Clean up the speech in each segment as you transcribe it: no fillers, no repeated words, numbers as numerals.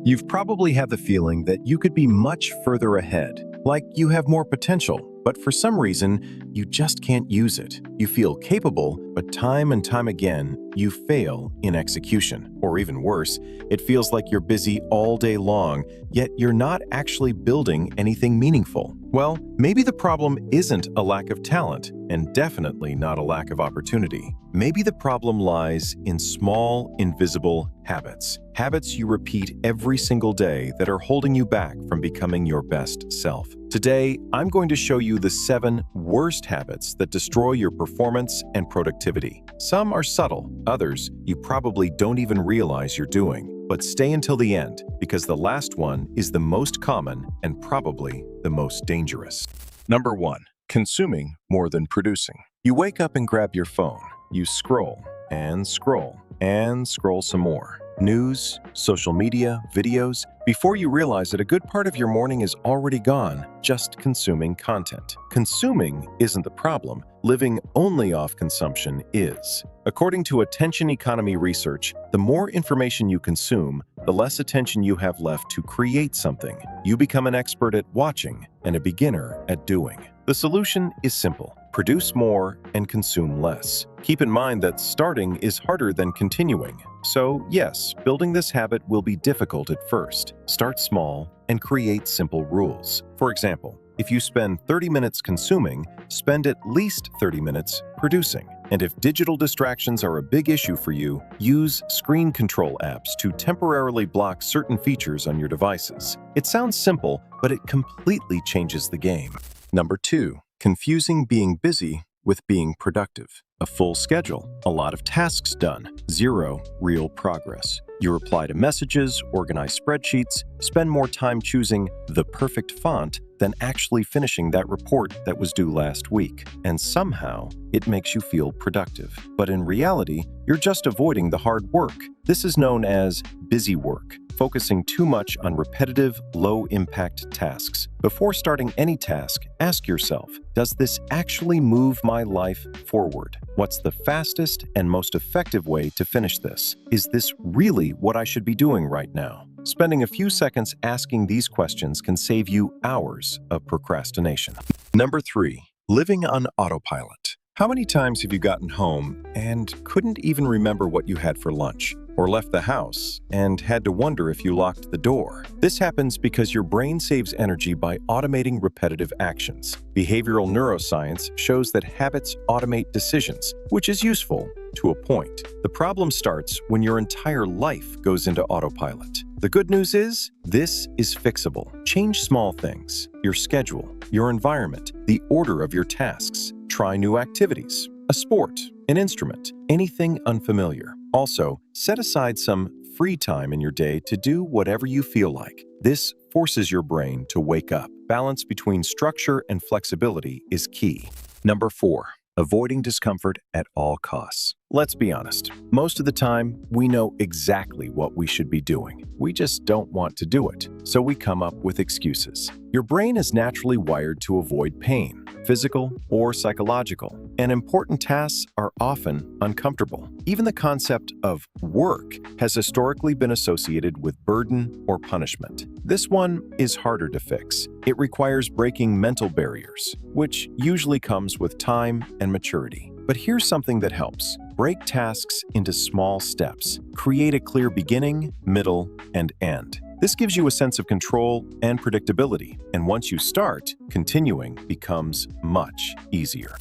You've probably had the feeling that you could be much further ahead, like you have more potential, but for some reason, you just can't use it. You feel capable, but time and time again, you fail in execution. Or even worse, it feels like you're busy all day long, yet you're not actually building anything meaningful. Well, maybe the problem isn't a lack of talent, and definitely not a lack of opportunity. Maybe the problem lies in small, invisible habits. Habits you repeat every single day that are holding you back from becoming your best self. Today, I'm going to show you the 7 worst habits that destroy your performance and productivity. Some are subtle, others you probably don't even realize you're doing. But stay until the end, because the last one is the most common and probably the most dangerous. Number 1. Consuming more than producing. You wake up and grab your phone. You scroll and scroll and scroll some more. News, social media, videos. Before you realize it, a good part of your morning is already gone, just consuming content. Consuming isn't the problem. Living only off consumption is. According to attention economy research, the more information you consume, the less attention you have left to create something. You become an expert at watching and a beginner at doing. The solution is simple. Produce more and consume less. Keep in mind that starting is harder than continuing. So yes, building this habit will be difficult at first. Start small and create simple rules. For example, if you spend 30 minutes consuming, spend at least 30 minutes producing. And if digital distractions are a big issue for you, use screen control apps to temporarily block certain features on your devices. It sounds simple, but it completely changes the game. Number 2. Confusing being busy with being productive. A full schedule, a lot of tasks done, 0 real progress. You reply to messages, organize spreadsheets, spend more time choosing the perfect font than actually finishing that report that was due last week. And somehow, it makes you feel productive. But in reality, you're just avoiding the hard work. This is known as busy work, focusing too much on repetitive, low-impact tasks. Before starting any task, ask yourself, does this actually move my life forward? What's the fastest and most effective way to finish this? Is this really what I should be doing right now? Spending a few seconds asking these questions can save you hours of procrastination. Number 3. Living on autopilot. How many times have you gotten home and couldn't even remember what you had for lunch? Or left the house and had to wonder if you locked the door? This happens because your brain saves energy by automating repetitive actions. Behavioral neuroscience shows that habits automate decisions, which is useful to a point. The problem starts when your entire life goes into autopilot. The good news is, this is fixable. Change small things, your schedule, your environment, the order of your tasks. Try new activities, a sport, an instrument, anything unfamiliar. Also, set aside some free time in your day to do whatever you feel like. This forces your brain to wake up. Balance between structure and flexibility is key. Number 4. Avoiding discomfort at all costs. Let's be honest, most of the time, we know exactly what we should be doing. We just don't want to do it, so we come up with excuses. Your brain is naturally wired to avoid pain, physical or psychological, and important tasks are often uncomfortable. Even the concept of work has historically been associated with burden or punishment. This one is harder to fix. It requires breaking mental barriers, which usually comes with time and maturity. But here's something that helps. Break tasks into small steps. Create a clear beginning, middle, and end. This gives you a sense of control and predictability, and once you start, continuing becomes much easier.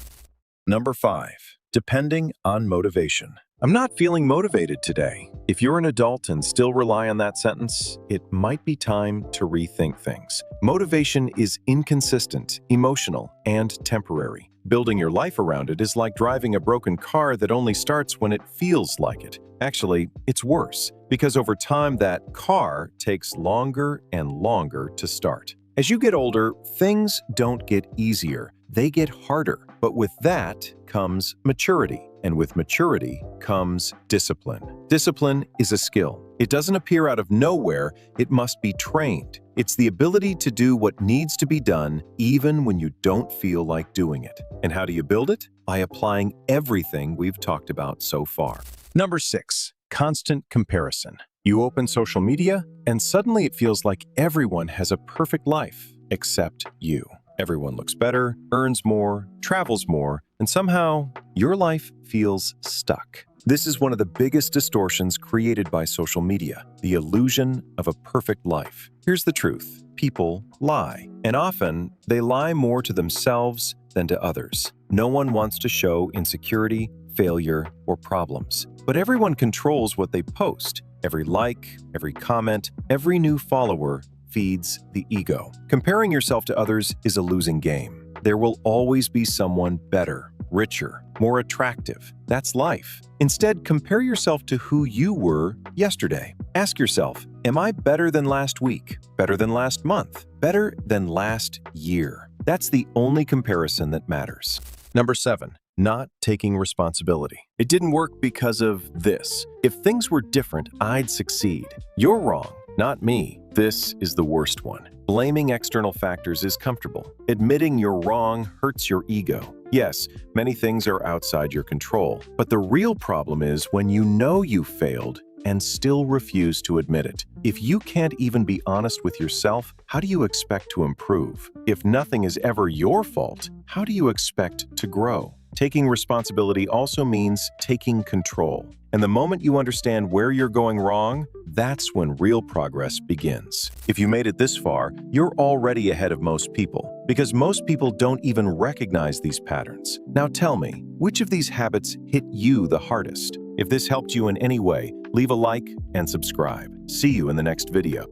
Number 5. Depending on motivation. I'm not feeling motivated today. If you're an adult and still rely on that sentence, it might be time to rethink things. Motivation is inconsistent, emotional, and temporary. Building your life around it is like driving a broken car that only starts when it feels like it. Actually, it's worse, because over time that car takes longer and longer to start. As you get older, things don't get easier, they get harder. But with that comes maturity, and with maturity comes discipline. Discipline is a skill. It doesn't appear out of nowhere, it must be trained. It's the ability to do what needs to be done even when you don't feel like doing it. And how do you build it? By applying everything we've talked about so far. Number 6. Constant comparison. You open social media, and suddenly it feels like everyone has a perfect life, except you. Everyone looks better, earns more, travels more, and somehow your life feels stuck. This is one of the biggest distortions created by social media, the illusion of a perfect life. Here's the truth. People lie, and often they lie more to themselves than to others. No one wants to show insecurity, failure, or problems. But everyone controls what they post. Every like, every comment, every new follower feeds the ego. Comparing yourself to others is a losing game. There will always be someone better, richer, more attractive. That's life. Instead, compare yourself to who you were yesterday. Ask yourself, am I better than last week? Better than last month? Better than last year? That's the only comparison that matters. Number 7. Not taking responsibility. It didn't work because of this. If things were different, I'd succeed. You're wrong, not me. This is the worst one. Blaming external factors is comfortable. Admitting you're wrong hurts your ego. Yes, many things are outside your control, but the real problem is when you know you failed and still refuse to admit it. If you can't even be honest with yourself, how do you expect to improve? If nothing is ever your fault, how do you expect to grow? Taking responsibility also means taking control. And the moment you understand where you're going wrong, that's when real progress begins. If you made it this far, you're already ahead of most people, because most people don't even recognize these patterns. Now tell me, which of these habits hit you the hardest? If this helped you in any way, leave a like and subscribe. See you in the next video.